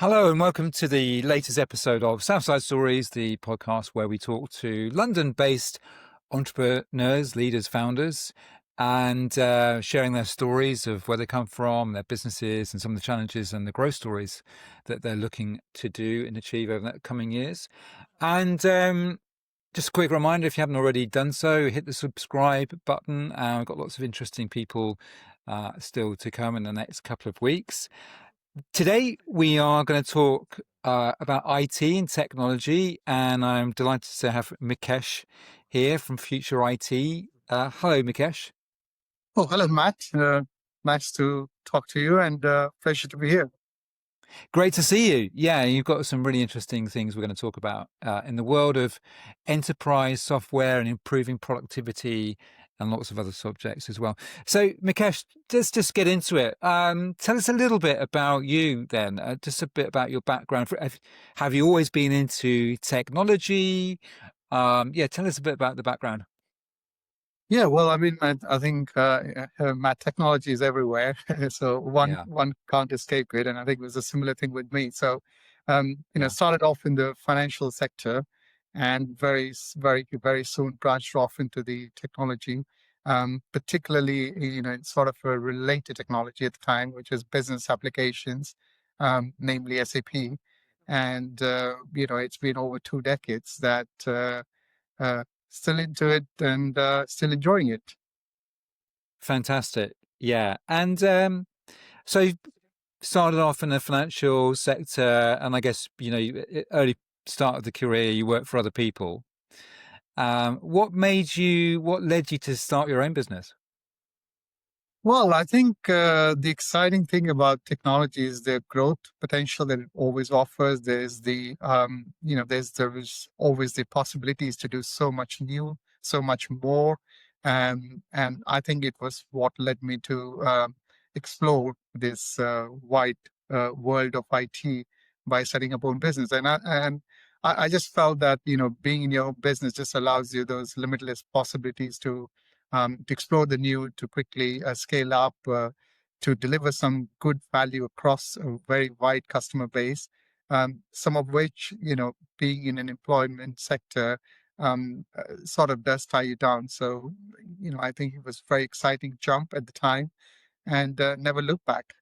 Hello and welcome to the latest episode of Southside Stories, the podcast where we talk to London-based entrepreneurs, leaders, founders, and sharing their stories of where they come from, their businesses, and some of the challenges and the growth stories that they're looking to do and achieve over the coming years. And just a quick reminder, if you haven't already done so, hit the subscribe button. We've got lots of interesting people still to come in the next couple of weeks. Today, we are going to talk about IT and technology, and I'm delighted to have Mukesh here from Future IT. Hello, Mukesh. Oh, hello, Matt. Nice to talk to you and pleasure to be here. Great to see you. Yeah, you've got some really interesting things we're going to talk about in the world of enterprise software and improving productivity and lots of other subjects as well. So, Mukesh, let's just get into it. Tell us a little bit about you then, just a bit about your background. Have you always been into technology? Tell us a bit about the background. Yeah, well, I mean, I think Matt, technology is everywhere, so one can't escape it, and I think it was a similar thing with me. So, started off in the financial sector, and very soon branched off into the technology, particularly in sort of a related technology at the time, which is business applications, namely SAP, and it's been over 2 decades that. Still into it and still enjoying it. Fantastic. Yeah. And so you started off in the financial sector, and I guess, early start of the career, you worked for other people. What led you to start your own business? Well, I think the exciting thing about technology is the growth potential that it always offers. There's always the possibilities to do so much new, so much more. And I think it was what led me to explore this wide world of IT by setting up own business. And I just felt that, being in your own business just allows you those limitless possibilities to explore the new, to quickly scale up, to deliver some good value across a very wide customer base, some of which, being in an employment sector, sort of does tie you down. So, I think it was a very exciting jump at the time and never look back.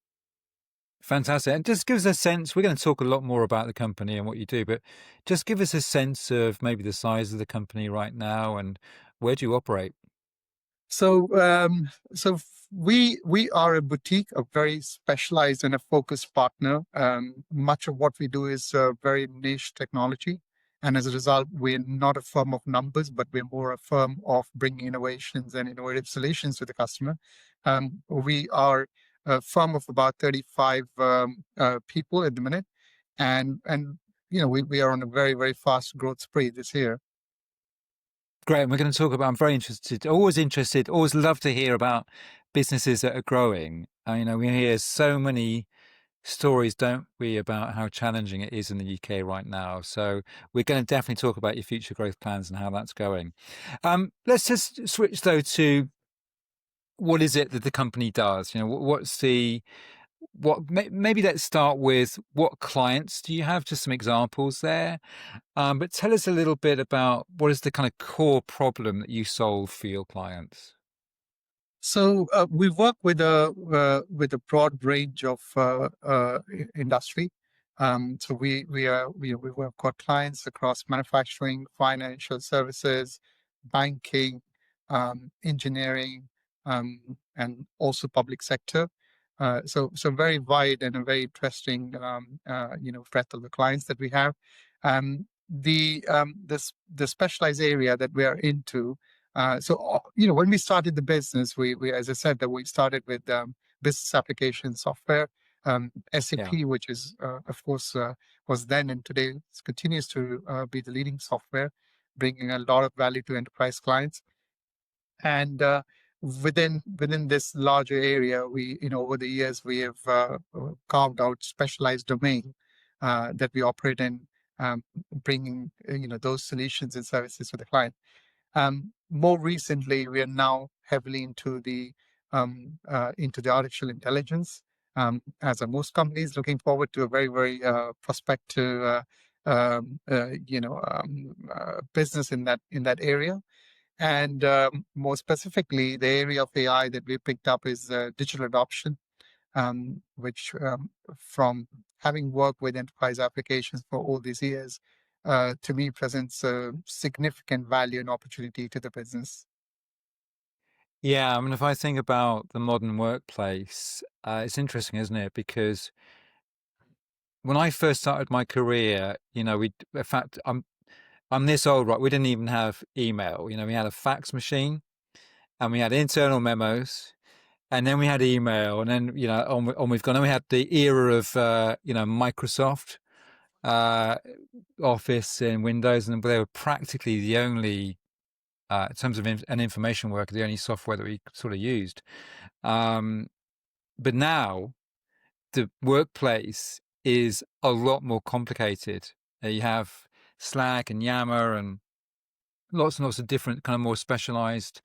Fantastic. And just give us a sense, we're going to talk a lot more about the company and what you do, but just give us a sense of maybe the size of the company right now and where do you operate? So we are a boutique, a very specialized and a focused partner. Much of what we do is very niche technology, and as a result, we're not a firm of numbers, but we're more a firm of bringing innovations and innovative solutions to the customer. We are a firm of about 35 people at the minute, and we are on a very, very fast growth spree this year. Great. And we're going to talk about, I'm very interested, always love to hear about businesses that are growing. We hear so many stories, don't we, about how challenging it is in the UK right now. So we're going to definitely talk about your future growth plans and how that's going. Let's just switch though to what is it that the company does? Maybe let's start with what clients do you have? Just some examples there. But tell us a little bit about what is the kind of core problem that you solve for your clients. So we work with a broad range of industry. So we've got clients across manufacturing, financial services, banking, engineering, and also public sector. So very wide and a very interesting breadth of the clients that we have. The specialized area that we are into. When we started the business, we as I said, that we started with business application software, SAP, which is, of course, was then and today continues to be the leading software, bringing a lot of value to enterprise clients. And within this larger area, over the years, we have carved out specialized domain that we operate in, bringing those solutions and services to the client. More recently, we are now heavily into the artificial intelligence as are most companies, looking forward to a very, very prospective, business in that area. And more specifically, the area of AI that we picked up is digital adoption, which from having worked with enterprise applications for all these years, to me presents a significant value and opportunity to the business. Yeah, I mean, if I think about the modern workplace, it's interesting, isn't it? Because when I first started my career, in fact, I'm this old, right? We didn't even have email. We had a fax machine and we had internal memos, and then we had email, and then on we've gone. And we had the era of Microsoft uh, Office and Windows, and they were practically the only, in terms of an information worker, the only software that we sort of used. Um, but now the workplace is a lot more complicated. You have Slack and Yammer and lots and lots of different kind of more specialized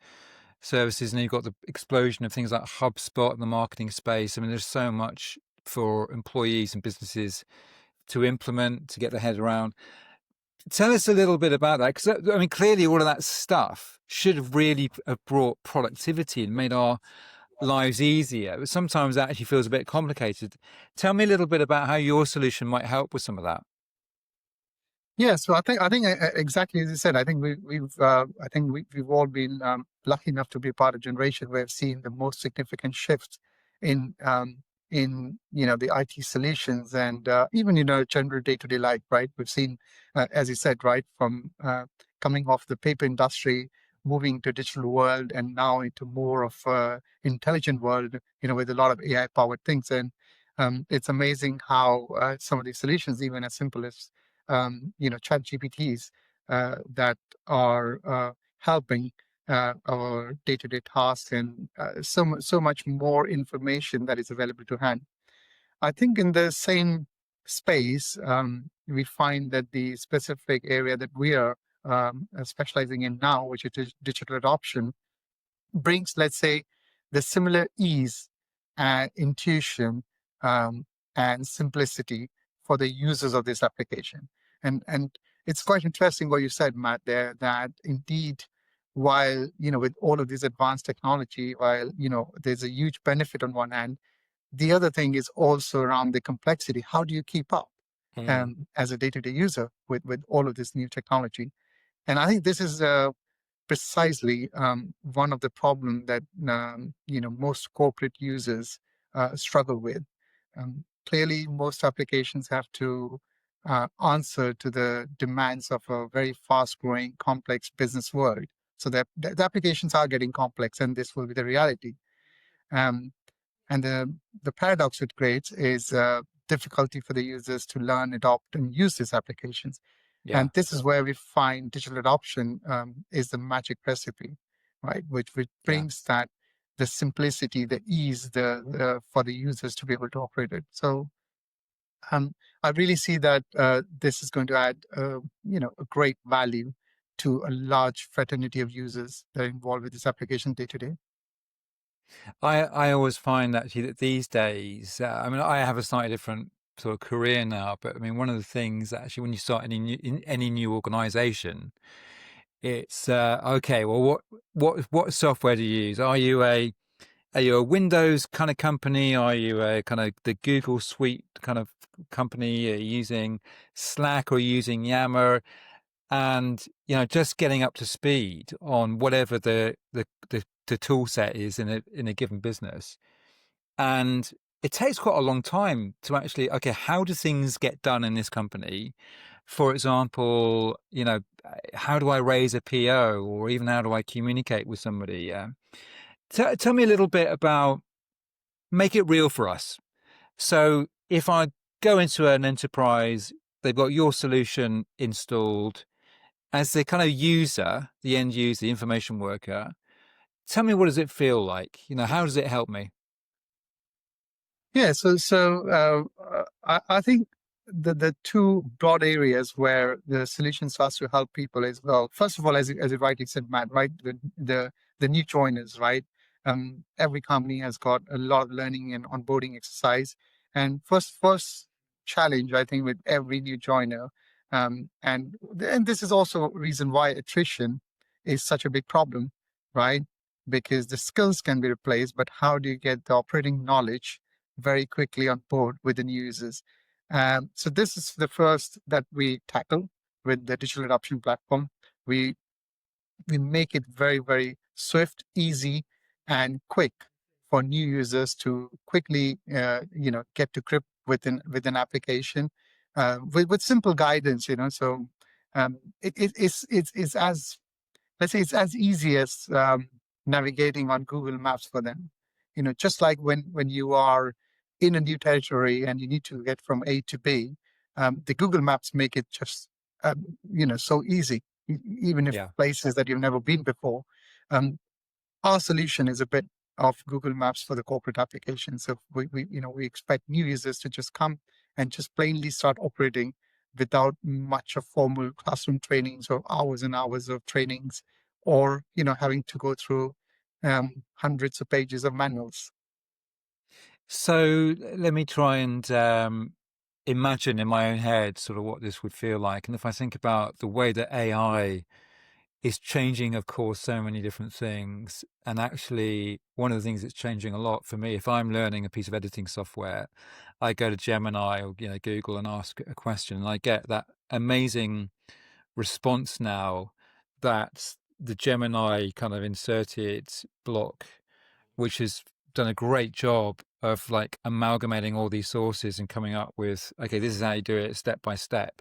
services. And you've got the explosion of things like HubSpot in the marketing space. I mean, there's so much for employees and businesses to implement, to get their head around. Tell us a little bit about that, because I mean, clearly all of that stuff should have really have brought productivity and made our lives easier, but sometimes that actually feels a bit complicated. Tell me a little bit about how your solution might help with some of that. Yeah, so I think exactly as you said. I think we've all been lucky enough to be part of a generation where we've seen the most significant shifts in the IT solutions and even general day-to-day life. Right, we've seen, as you said, right, from coming off the paper industry, moving to digital world, and now into more of intelligent world. With a lot of AI-powered things, and it's amazing how some of these solutions, even as simple as chat GPTs that are helping our day-to-day tasks, and so much more information that is available to hand. I think in the same space, we find that the specific area that we are specializing in now, which is digital adoption, brings, let's say, the similar ease and intuition, and simplicity for the users of this application. And it's quite interesting what you said, Matt, there, that indeed, while, with all of this advanced technology, while, there's a huge benefit on one hand, the other thing is also around the complexity. How do you keep up Mm. as a day-to-day user with all of this new technology? And I think this is precisely one of the problems that most corporate users struggle with. Clearly, most applications have to answer to the demands of a very fast-growing, complex business world. So the applications are getting complex, and this will be the reality. Um, and the paradox it creates is difficulty for the users to learn, adopt, and use these applications. Yeah, And this is where we find digital adoption is the magic recipe, right? Which yeah. brings that the simplicity, the ease, the for the users to be able to operate it. So I really see that this is going to add, a great value to a large fraternity of users that are involved with this application day to day. I always find actually that these days, I mean, I have a slightly different sort of career now, but I mean, one of the things actually when you start in any new organization, it's okay. Well, what software do you use? Are you a Windows kind of company? Are you a kind of the Google Suite kind of company? Are you using Slack or using Yammer? And just getting up to speed on whatever the tool set is in a given business. And it takes quite a long time to actually, okay, how do things get done in this company? For example, how do I raise a PO, or even how do I communicate with somebody? Yeah. Tell me a little bit about, make it real for us. So if I go into an enterprise, they've got your solution installed as the kind of user, the end user, the information worker. Tell me, what does it feel like? How does it help me? Yeah, I think the two broad areas where the solution starts to help people is, well, first of all, as you rightly said, Matt, right, the new joiners, right? Every company has got a lot of learning and onboarding exercise. And first challenge, I think, with every new joiner, and this is also a reason why attrition is such a big problem, right? Because the skills can be replaced, but how do you get the operating knowledge very quickly on board with the new users? So this is the first that we tackle with the digital adoption platform. We we make it very, very swift, easy, and quick for new users to quickly, get to grip with an application with simple guidance. So it's as, let's say, it's as easy as navigating on Google Maps for them. Just like when you are in a new territory and you need to get from A to B, the Google Maps make it just so easy, even if Yeah. places that you've never been before. Um, our solution is a bit of Google Maps for the corporate application. So we expect new users to just come and just plainly start operating without much of formal classroom trainings or hours and hours of trainings, or having to go through hundreds of pages of manuals. So let me try and imagine in my own head sort of what this would feel like. And if I think about the way that AI is changing, of course, so many different things. And actually, one of the things that's changing a lot for me, if I'm learning a piece of editing software, I go to Gemini or Google and ask a question, and I get that amazing response now that the Gemini kind of inserted block, which has done a great job of like amalgamating all these sources and coming up with, okay, this is how you do it step by step.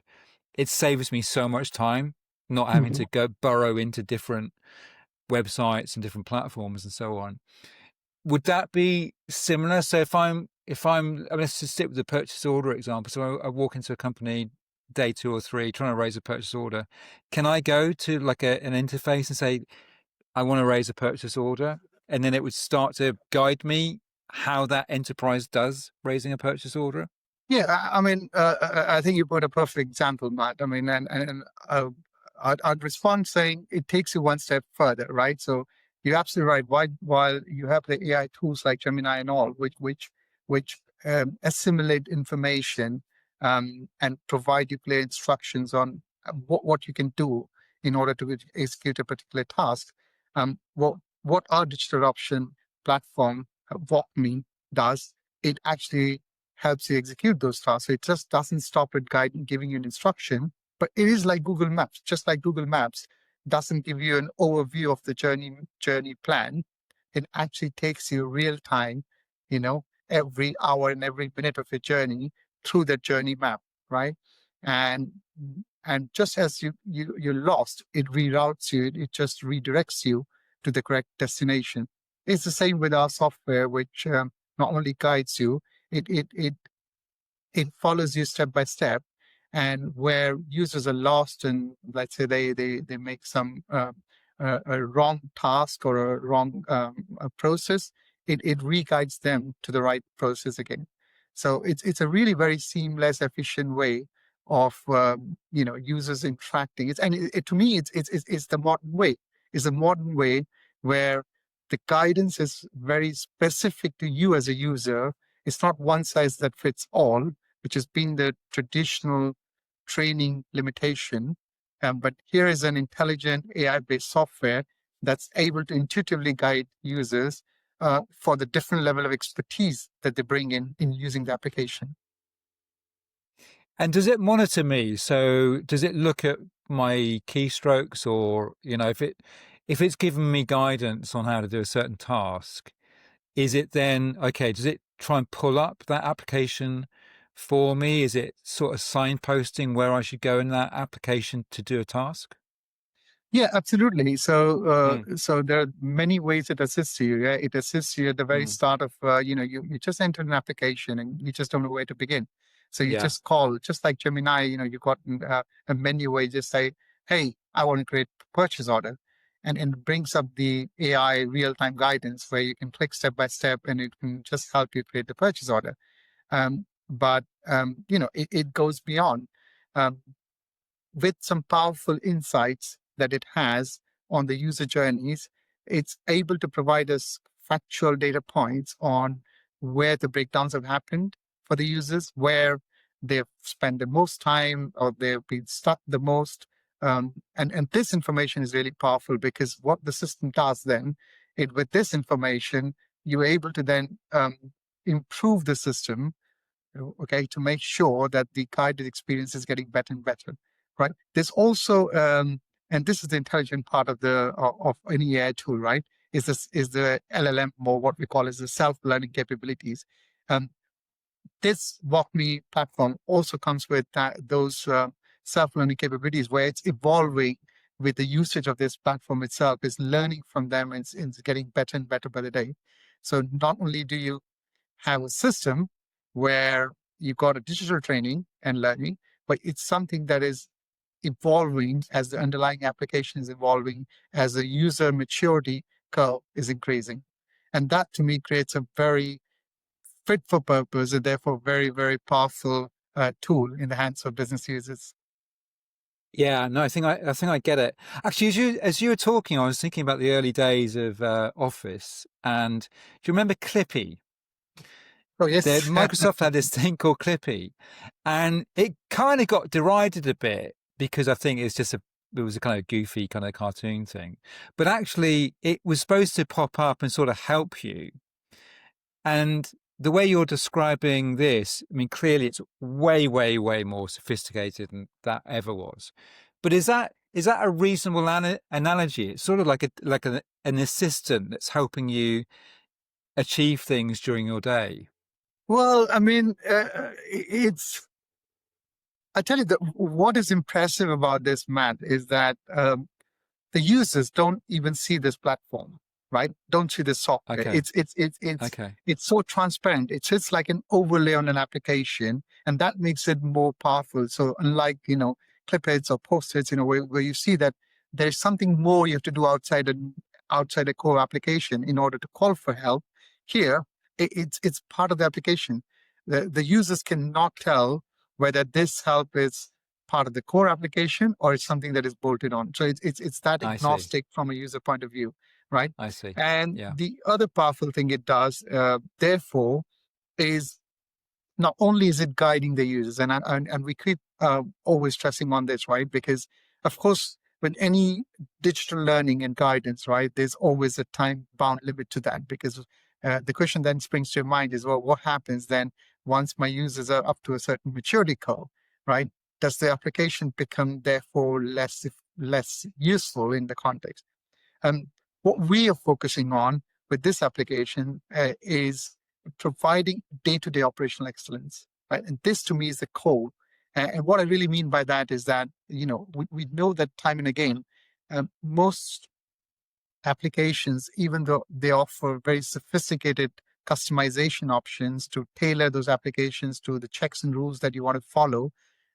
It saves me so much time not having Mhm. to go burrow into different websites and different platforms and so on. Would that be similar? So let's just stick with the purchase order example. So I walk into a company day 2 or 3 trying to raise a purchase order. Can I go to like an interface and say, I want to raise a purchase order? And then it would start to guide me how that enterprise does raising a purchase order? Yeah, I mean, I think you put a perfect example, Matt. I mean, and I'd respond saying it takes you one step further, right? So you're absolutely right. While you have the AI tools like Gemini and all, which assimilate information and provide you clear instructions on what you can do in order to execute a particular task. What our digital adoption platform, WalkMe, does, it actually helps you execute those tasks. So it just doesn't stop at giving you an instruction, but it is like Google Maps. Just like Google Maps doesn't give you an overview of the journey plan, it actually takes you real time, every hour and every minute of your journey through that journey map, right? And and just as you're lost, it reroutes you. It just redirects you to the correct destination. It's the same with our software, which not only guides you, it follows you step by step. And where users are lost and, let's say, they make some a wrong task or a wrong a process, it re-guides them to the right process again. So it's a really very seamless, efficient way of users interacting. To me, it's the modern way. It's a modern way where the guidance is very specific to you as a user. It's not one size that fits all, which has been the traditional training limitation. But here is an intelligent AI-based software that's able to intuitively guide users for the different level of expertise that they bring in using the application. And does it monitor me? So does it look at my keystrokes, or if it's given me guidance on how to do a certain task, is it then okay? Does it try and pull up that application for me? Is it sort of signposting where I should go in that application to do a task? Yeah, absolutely. So, Mm, so there are many ways it assists you. Yeah? It assists you at the very mm, start of, you just enter an application and you just don't know where to begin. So you yeah. just call, just like Gemini, you got a menu where you just say, hey, I want to create a purchase order. And it brings up the AI real-time guidance where you can click step by step and it can just help you create the purchase order. But it goes beyond. Um, with some powerful insights that it has on the user journeys, it's able to provide us factual data points on where the breakdowns have happened for the users, where they've spent the most time or they've been stuck the most. And this information is really powerful because what the system does then, with this information, you're able to then improve the system, okay, to make sure that the guided experience is getting better and better, right? There's also, and this is the intelligent part of of any AI tool, right? Is the LLM, or what we call as the self-learning capabilities. Um, this WalkMe platform also comes with those self-learning capabilities where it's evolving with the usage of this platform itself, is learning from them, and it's getting better and better by the day. So not only do you have a system where you've got a digital training and learning, but it's something that is evolving as the underlying application is evolving, as the user maturity curve is increasing. And that to me creates a very fit for purpose and therefore very, very powerful tool in the hands of business users. Yeah, no, I think I get it. Actually, as you were talking, I was thinking about the early days of Office, and do you remember Clippy? Oh, yes. Microsoft had this thing called Clippy, and it kind of got derided a bit because I think it was a kind of goofy kind of cartoon thing, but actually it was supposed to pop up and sort of help you. And the way you're describing this, I mean, clearly it's way, way, way more sophisticated than that ever was. But is that a reasonable analogy? It's sort of like an assistant that's helping you achieve things during your day. Well, I mean, I tell you that what is impressive about this, Matt, is that the users don't even see this platform, right? Don't see the software. Okay. It's so transparent. It's just like an overlay on an application, and that makes it more powerful. So unlike clip-its or post-its, where you see that there's something more you have to do outside the core application in order to call for help. Here, it's part of the application. The users cannot tell whether this help is part of the core application or it's something that is bolted on. So it's that I see. agnostic from a user point of view, right? I see. And Yeah. the other powerful thing it does, therefore, is not only is it guiding the users, and we keep always stressing on this, right? Because of course, with any digital learning and guidance, right, there's always a time bound limit to that. Because the question then springs to your mind is, well, what happens then once my users are up to a certain maturity curve, right? Does the application become therefore less useful in the context? What we are focusing on with this application is providing day-to-day operational excellence, right? And this to me is the core. And what I really mean by that is that, we know that time and again, most applications, even though they offer very sophisticated customization options to tailor those applications to the checks and rules that you want to follow,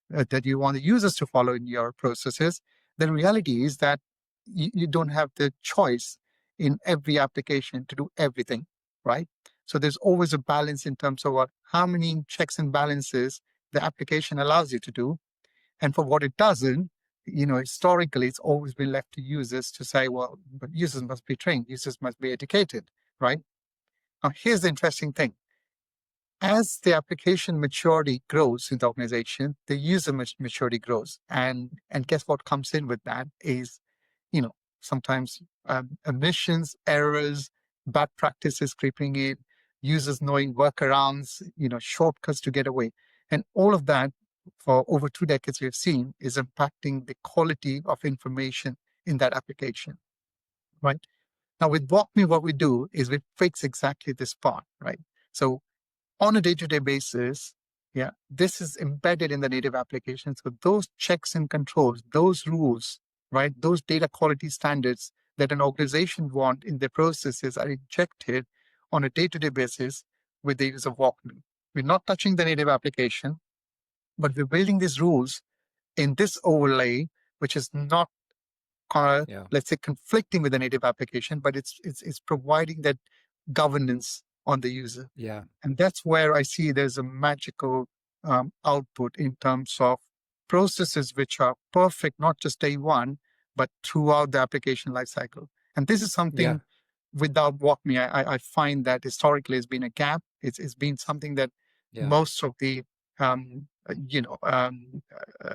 that you want the users to follow in your processes, the reality is that you don't have the choice in every application to do everything, right? So there's always a balance in terms of how many checks and balances the application allows you to do. And for what it doesn't, historically, it's always been left to users to say, well, but users must be trained, users must be educated, right? Now, here's the interesting thing. As the application maturity grows in the organization, the user maturity grows. And guess what comes in with that is, sometimes omissions, errors, bad practices creeping in, users knowing workarounds, shortcuts to get away. And all of that, for over 2 decades, we've seen is impacting the quality of information in that application, right? Now, with WalkMe, what we do is we fix exactly this part, right? So on a day-to-day basis, yeah, this is embedded in the native application. So those checks and controls, those rules, right, those data quality standards that an organization want in their processes are injected on a day-to-day basis with the use of WalkMe. We're not touching the native application, but we're building these rules in this overlay, which is not, let's say, conflicting with the native application, but it's providing that governance on the user. Yeah. And that's where I see there's a magical output in terms of processes which are perfect, not just day one, but throughout the application lifecycle. And this is something without WalkMe, I find that historically has been a gap. It's been something that Yeah. most of the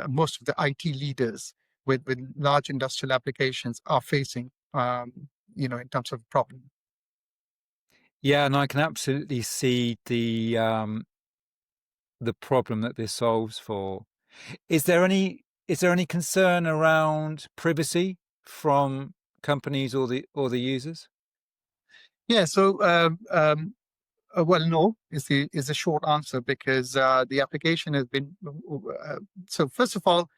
most of the IT leaders with large industrial applications are facing, in terms of problem. Yeah, and I can absolutely see the problem that this solves for. Is there any concern around privacy from companies or the users? Yeah. So, well, no is the short answer, because the application has been. So first of all,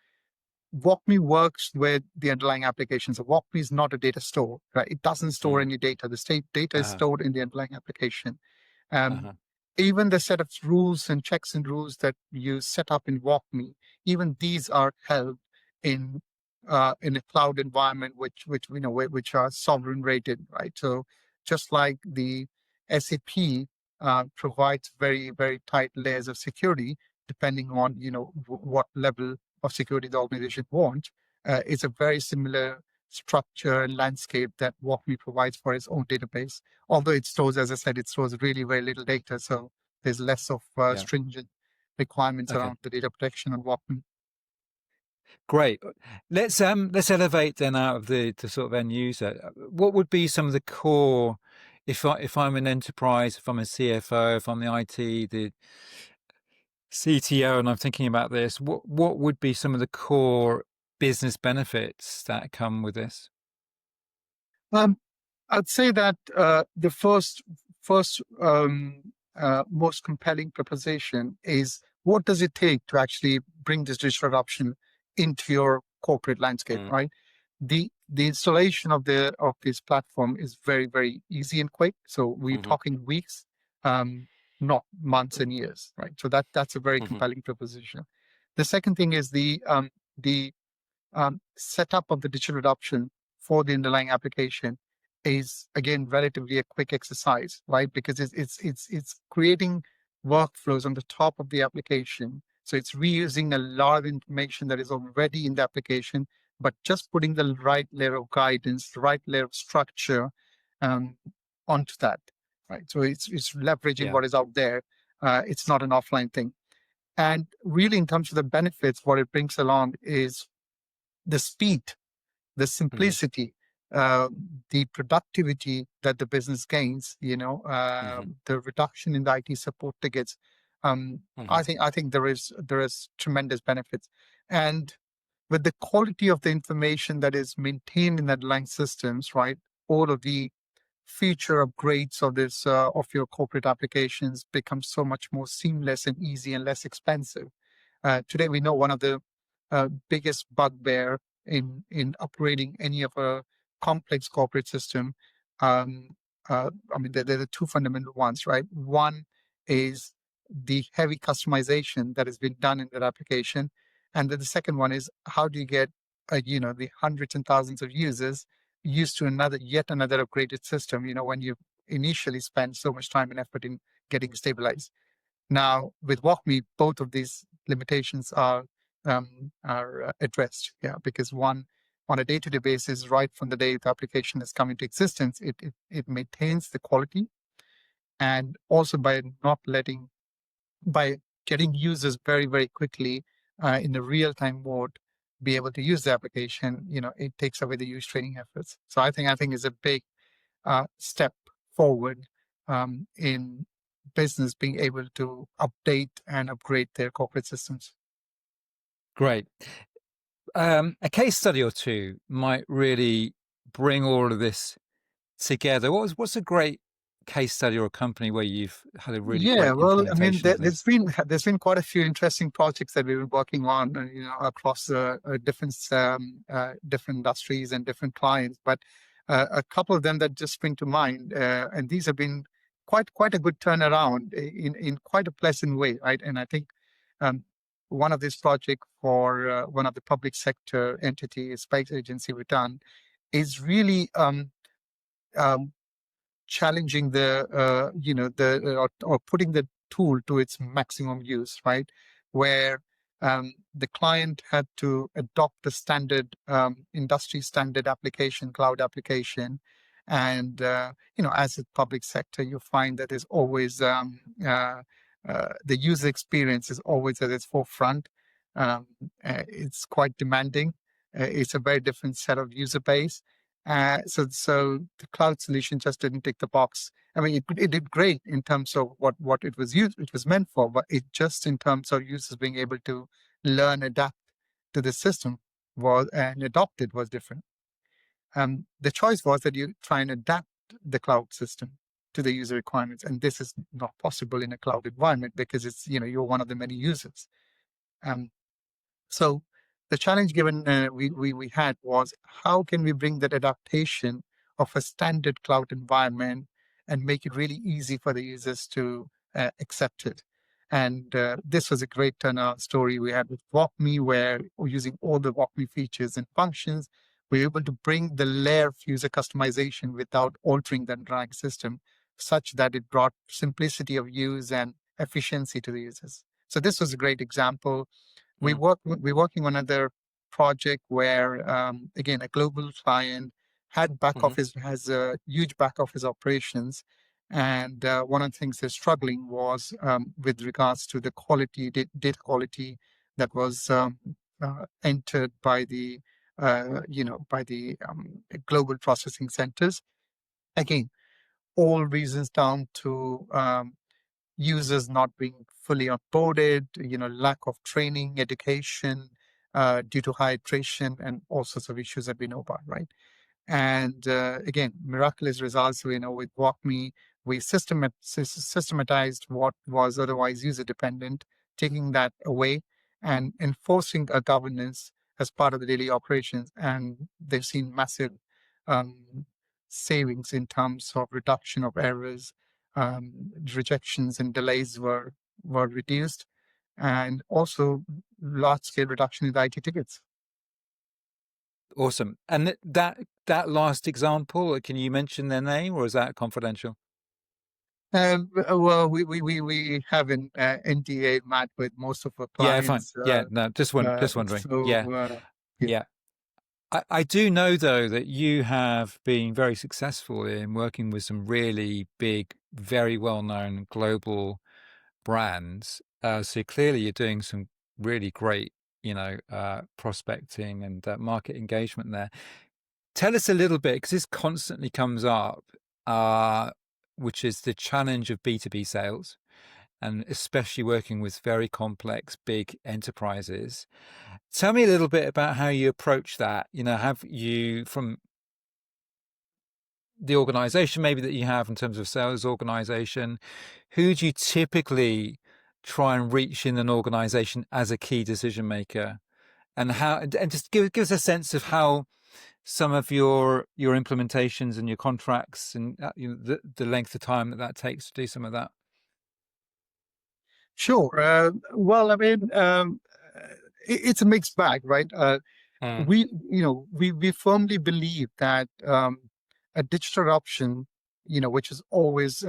WalkMe works with the underlying application. So WalkMe is not a data store, right? It doesn't store Mm. any data. The state data is Uh-huh. stored in the underlying application. Um, Uh-huh. Even the set of rules and checks and rules that you set up in WalkMe, even these are held in in a cloud environment, which we know which are sovereign rated, right? So just like the SAP provides very very tight layers of security, depending on what level of security the organization wants, it's a very similar structure and landscape that WalkMe provides for its own database. Although it stores, as I said, it stores really very little data, so there's less of Yeah. stringent requirements Okay. around the data protection on WalkMe. Great. Let's elevate then out of the sort of end user. What would be some of the core, if I'm an enterprise, if I'm a CFO, if I'm the IT, the CTO, and I'm thinking about this, what would be some of the core business benefits that come with this? Um, I'd say that the first most compelling proposition is, what does it take to actually bring this digital adoption into your corporate landscape, Mm. right? The installation of this platform is very very easy and quick. So we're Hmm. talking weeks, um, not months and years, right? So that's a very Hmm. compelling proposition. The second thing is the setup of the digital adoption for the underlying application is again relatively a quick exercise, right? Because it's creating workflows on the top of the application. So it's reusing a lot of information that is already in the application, but just putting the right layer of guidance, the right layer of structure um, onto that, right? So it's leveraging Yeah. what is out there. It's not an offline thing. And really, in terms of the benefits, what it brings along is the speed, the Hmm. simplicity, uh, the productivity that the business gains, Hmm. the reduction in the IT support tickets. Hmm. I think there is tremendous benefits, and with the quality of the information that is maintained in the underlying systems, right? All of the feature upgrades of this of your corporate applications become so much more seamless and easy and less expensive. Today, we know one of the biggest bugbear in upgrading any of a complex corporate system. Um, I mean, there are the two fundamental ones, right? One is the heavy customization that has been done in that application, and then the second one is, how do you get the hundreds and thousands of users used to yet another upgraded system? When you initially spend so much time and effort in getting stabilized. Now, with WalkMe, both of these limitations are addressed. Yeah, because one, on a day-to-day basis, right from the day the application has come into existence, it maintains the quality, and also by getting users very very quickly in a real-time mode be able to use the application. It takes away the use training efforts. So I think is a big step forward in business being able to update and upgrade their corporate systems. Great. A case study or two might really bring all of this together. What's a great case study or a company where you've had a really Yeah, great well, I mean, implementation of there's this? been quite a few interesting projects that we've been working on, across different industries and different clients. But a couple of them that just spring to mind, and these have been quite a good turnaround in quite a pleasant way, right? And I think um, one of these projects for one of the public sector entity, space agency, we've done is really um, challenging or putting the tool to its maximum use, right? Where the client had to adopt a standard industry standard application, cloud application, And as a public sector, you find that there's always the user experience is always at its forefront. Um, it's quite demanding. It's a very different set of user base. So the cloud solution just didn't tick the box. I mean, it did great in terms of what it was meant for, but it just in terms of users being able to learn, adapt to the system was and adopt it was different. The choice was that you try and adapt the cloud system to the user requirements, and this is not possible in a cloud environment because it's you're one of the many users. Um, so the challenge given we had was how can we bring that adaptation of a standard cloud environment and make it really easy for the users to accept it. And this was a great turnout story we had with WalkMe, where using all the WalkMe features and functions, we were able to bring the layer of user customization without altering the underlying system, such that it brought simplicity of use and efficiency to the users. So this was a great example. We're working on another project where, again, a global client has a huge back office operations. And one of the things they're struggling was with regards to the quality, data quality that was entered by the, by the global processing centers. Again, all reasons down to users not being fully onboarded, lack of training, education, due to high attrition and all sorts of issues that we know about, right? And again, miraculous results. With WalkMe, we systematized what was otherwise user dependent, taking that away and enforcing a governance as part of the daily operations. And they've seen massive um, savings in terms of reduction of errors, rejections and delays were reduced, and also large scale reduction in the IT tickets. Awesome. And that last example, can you mention their name, or is that confidential? Well, we have an NDA, Matt, with most of our Yeah, fine. clients. Yeah, no, just wondering. Yeah, Yeah. yeah. I do know though that you have been very successful in working with some really big, very well-known global brands. So clearly you're doing some really great, prospecting and market engagement there. Tell us a little bit, because this constantly comes up, which is the challenge of B2B sales, and especially working with very complex, big enterprises. Tell me a little bit about how you approach that. Have you, from the organization maybe that you have in terms of sales organization, who do you typically try and reach in an organization as a key decision maker? And just give us a sense of how some of your implementations and your contracts and the length of time that takes to do some of that. Sure. Well, I mean, it's a mixed bag, right? Mm, We firmly believe that a digital adoption, which is always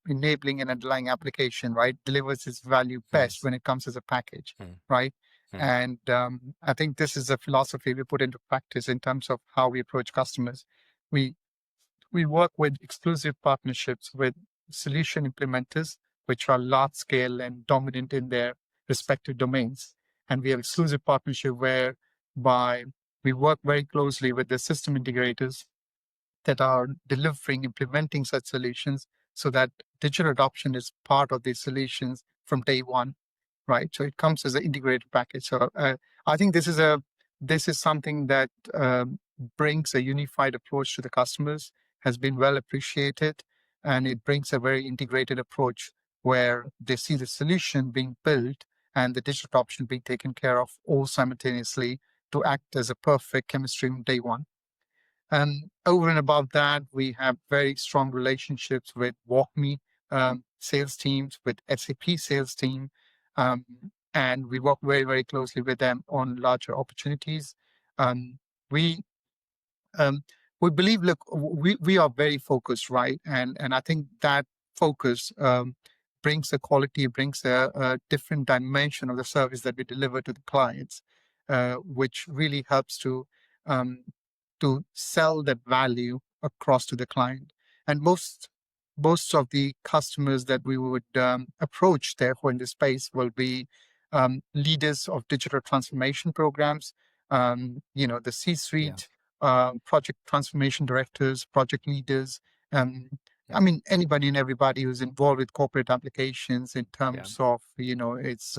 enabling an underlying application, right, delivers its value best when it comes as a package, mm, right? mm. And I think this is a philosophy we put into practice in terms of how we approach customers. We we work with exclusive partnerships with solution implementers, which are large scale and dominant in their respective domains. And we have exclusive partnership whereby we work very closely with the system integrators that are delivering, implementing such solutions so that digital adoption is part of these solutions from day one, right? So it comes as an integrated package. So I think this is something that brings a unified approach to the customers, has been well appreciated, and it brings a very integrated approach where they see the solution being built and the digital adoption being taken care of all simultaneously to act as a perfect chemistry from day one. And over and above that, we have very strong relationships with WalkMe sales teams, with SAP sales team, um, and we work very, very closely with them on larger opportunities. Um, we um, we believe, look, we are very focused, right? And I think that focus brings a quality, brings a different dimension of the service that we deliver to the clients, which really helps um, to sell that value across to the client. And most of the customers that we would approach, therefore, in this space will be leaders of digital transformation programs, the Yeah. C-suite, project transformation directors, project leaders. Um, Yeah. I mean, anybody and everybody who's involved with corporate applications in Yeah. terms of, its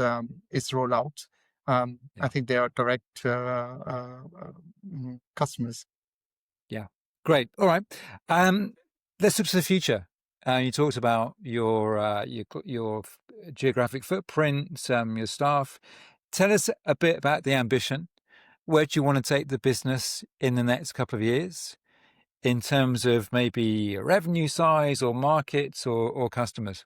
rollout. I Yeah. think they are direct customers. Yeah. Great. All right. Let's look to the future. You talked about your geographic footprint, your staff. Tell us a bit about the ambition. Where do you want to take the business in the next couple of years in terms of maybe revenue size or markets or customers?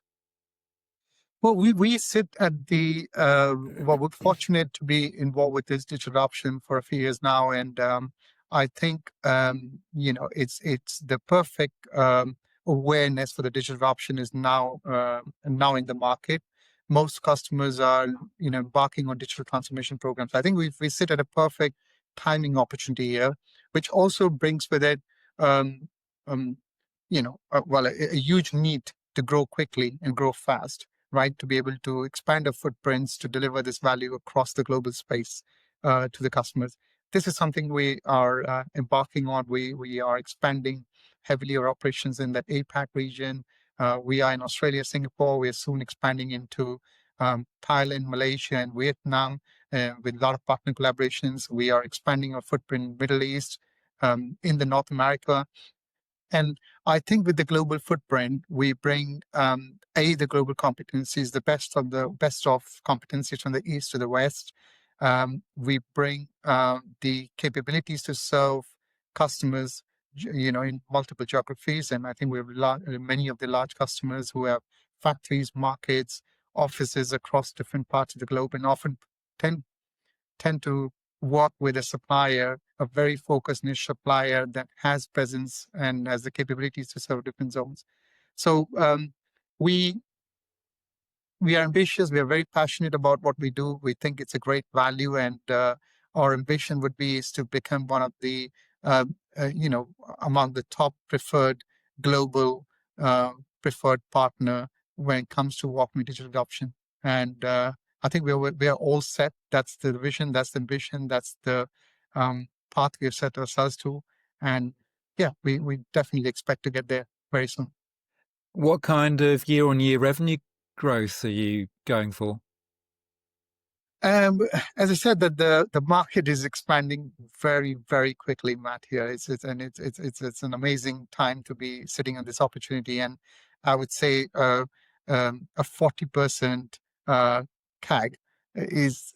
Well, we sit at the well, we're fortunate to be involved with this digital adoption for a few years now, and I think it's the perfect awareness for the digital adoption is now in the market. Most customers are embarking on digital transformation programs. I think we sit at a perfect timing opportunity here, which also brings with it um, um, a huge need to grow quickly and grow fast, right? To be able to expand our footprints to deliver this value across the global space to the customers. This is something we are embarking on. We are expanding heavily our operations in that APAC region. We are in Australia, Singapore. We are soon expanding into Thailand, Malaysia, and Vietnam with a lot of partner collaborations. We are expanding our footprint in Middle East, in the North America. And I think with the global footprint, we bring the global competencies, the best of competencies from the east to the west. We bring the capabilities to serve customers, in multiple geographies. And I think we have many of the large customers who have factories, markets, offices across different parts of the globe, and often tend tend to work with a supplier, a very focused niche supplier that has presence and has the capabilities to serve different zones. So we we are ambitious. We are very passionate about what we do. We think it's a great value, and our ambition would be is to become one of the uh, among the top preferred global preferred partner when it comes to WalkMe digital adoption. And I think we are all set. That's the vision. That's the ambition. That's the path we have set ourselves to. And yeah, we definitely expect to get there very soon. What kind of year-on-year revenue growth are you going for? Um, as I said, that the market is expanding very, very quickly, Matt. Here, it's an amazing time to be sitting on this opportunity, and I would say a 40% CAG is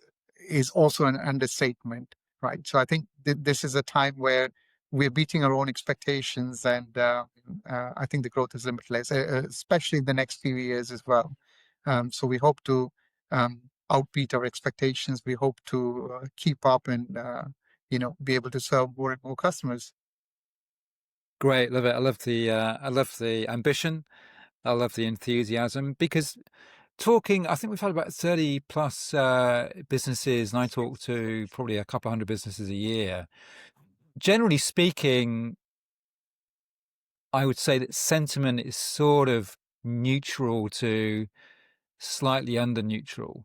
is also an understatement, right? So I think this is a time where we're beating our own expectations, and I think the growth is limitless, especially in the next few years as well. So we hope to. Outbeat our expectations. We hope to keep up and be able to serve more and more customers. Great, love it. I love the ambition. I love the enthusiasm because talking, I think we've had about 30 plus businesses, and I talk to probably a couple hundred businesses a year. Generally speaking, I would say that sentiment is sort of neutral to slightly under neutral.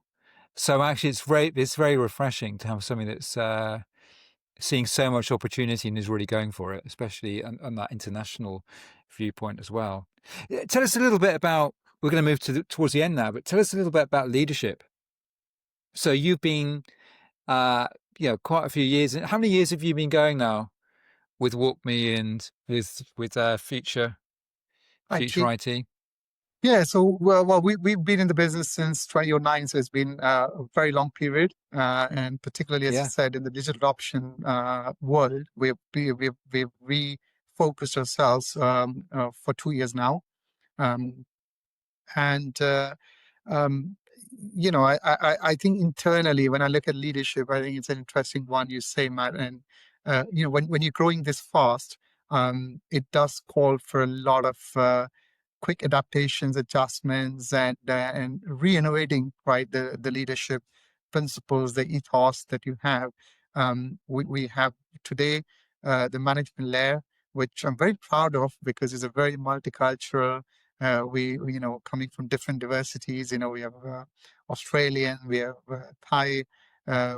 So actually, it's very refreshing to have something that's seeing so much opportunity and is really going for it, especially on that international viewpoint as well. Tell us a little bit about. We're going to move towards the end now, but tell us a little bit about leadership. So you've been, uh, quite a few years. How many years have you been going now with WalkMe and with Future Right. IT? Yeah. So we've been in the business since 2009, so it's been a very long period. And particularly, as I Yeah. said, in the digital adoption world, we've refocused ourselves for 2 years now. Um, and um, I think internally, when I look at leadership, I think it's an interesting one you say, Matt. And when you're growing this fast, it does call for a lot of quick adaptations, adjustments, and re-innovating, right, the leadership principles, the ethos that you have. We have today the management layer. which I'm very proud of because it's a very multicultural. Coming from different diversities. We have Australian, we have Thai,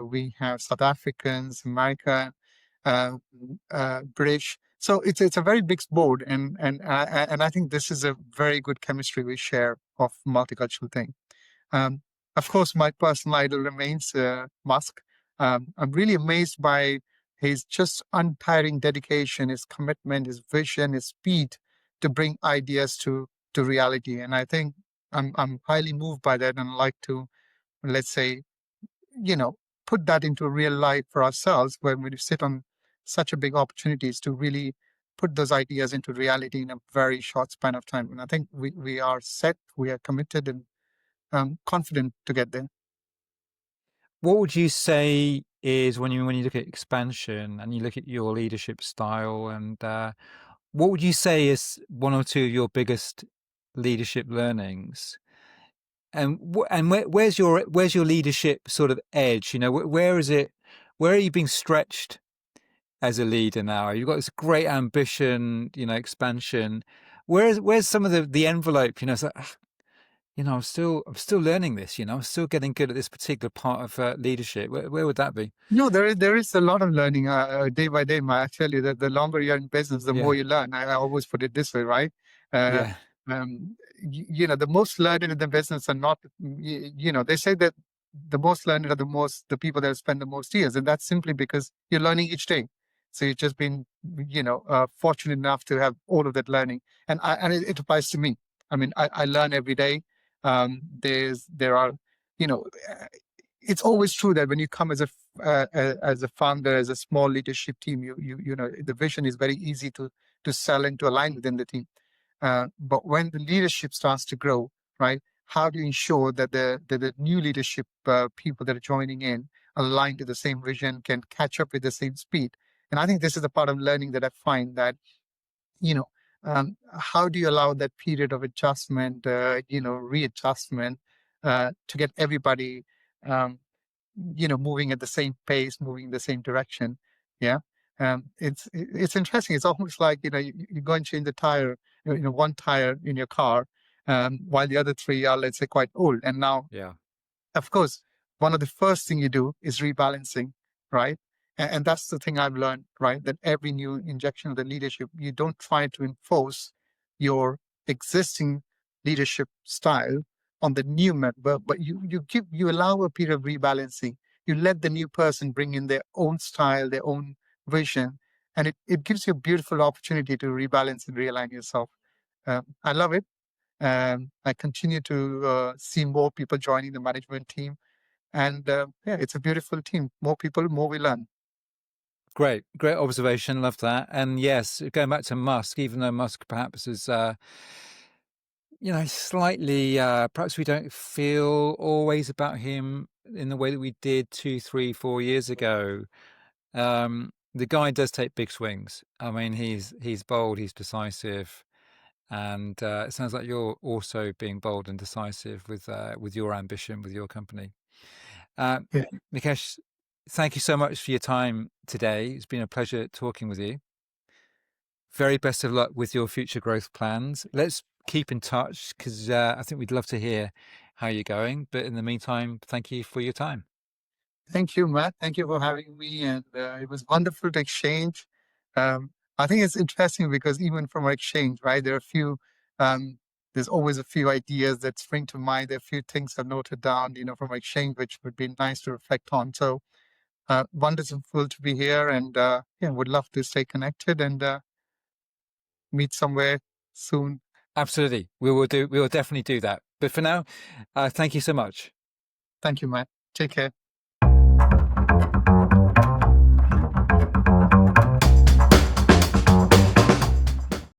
we have South Africans, American, uh, British. So it's a very big board, and I think this is a very good chemistry we share of multicultural thing. Um, of course, my personal idol remains Musk. I'm really amazed by his just untiring dedication, his commitment, his vision, his speed to bring ideas to reality. And I think I'm highly moved by that, and like to, let's say, you know, put that into real life for ourselves when we sit on such a big opportunities to really put those ideas into reality in a very short span of time. And I think we are set, we are committed, and confident to get there. What would you say is when you look at expansion and you look at your leadership style, and what would you say is one or two of your biggest leadership learnings? And where's your leadership sort of edge? Where is it? Where are you being stretched as a leader now? You've got this great ambition, expansion. Where's some of the envelope? It's like, I'm still learning this. I'm still getting good at this particular part of leadership. Where would that be? No, there is a lot of learning day by day. I tell you that the longer you're in business, the more Yeah, you learn. I always put it this way, right? Uh, yeah, the most learned in the business are not, they say that the most learned are the people that spend the most years. And that's simply because you're learning each day. So you've just been, fortunate enough to have all of that learning. And it applies to me. I mean, I learn every day. There are, you know, it's always true that when you come as a founder, as a small leadership team, the vision is very easy to sell and to align within the team. But when the leadership starts to grow, right? How do you ensure that the new leadership people that are joining in align to the same vision, can catch up with the same speed? And I think this is the part of learning that I find that you know how do you allow that period of adjustment, readjustment, to get everybody um, moving at the same pace, moving in the same direction. Yeah. It's interesting. It's almost like, you go and change the tire, one tire in your car, while the other three are, let's say, quite old. And now, yeah. of course, one of the first thing you do is rebalancing, right? And that's the thing I've learned, right? That every new injection of the leadership, you don't try to enforce your existing leadership style on the new member, but you allow a period of rebalancing. You let the new person bring in their own style, their own vision, and it gives you a beautiful opportunity to rebalance and realign yourself. I love it. I continue to see more people joining the management team. And yeah, it's a beautiful team. More people, more we learn. Great observation. Love that. And yes, going back to Musk, even though Musk perhaps is, slightly, perhaps we don't feel always about him in the way that we did 2, 3, 4 years ago. The guy does take big swings. I mean, he's bold, he's decisive, and it sounds like you're also being bold and decisive with your ambition, with your company. Uh, Yeah. Mukesh, thank you so much for your time today. It's been a pleasure talking with you. Very best of luck with your future growth plans. Let's keep in touch because I think we'd love to hear how you're going. But in the meantime, thank you for your time. Thank you, Matt. Thank you for having me. And it was wonderful to exchange. I think it's interesting because even from our exchange, right, um, there's always a few ideas that spring to mind. There are a few things I've noted down, from our exchange, which would be nice to reflect on. So wonderful to be here, and yeah, would love to stay connected and meet somewhere soon. Absolutely. We will definitely do that. But for now, thank you so much. Thank you, Matt. Take care.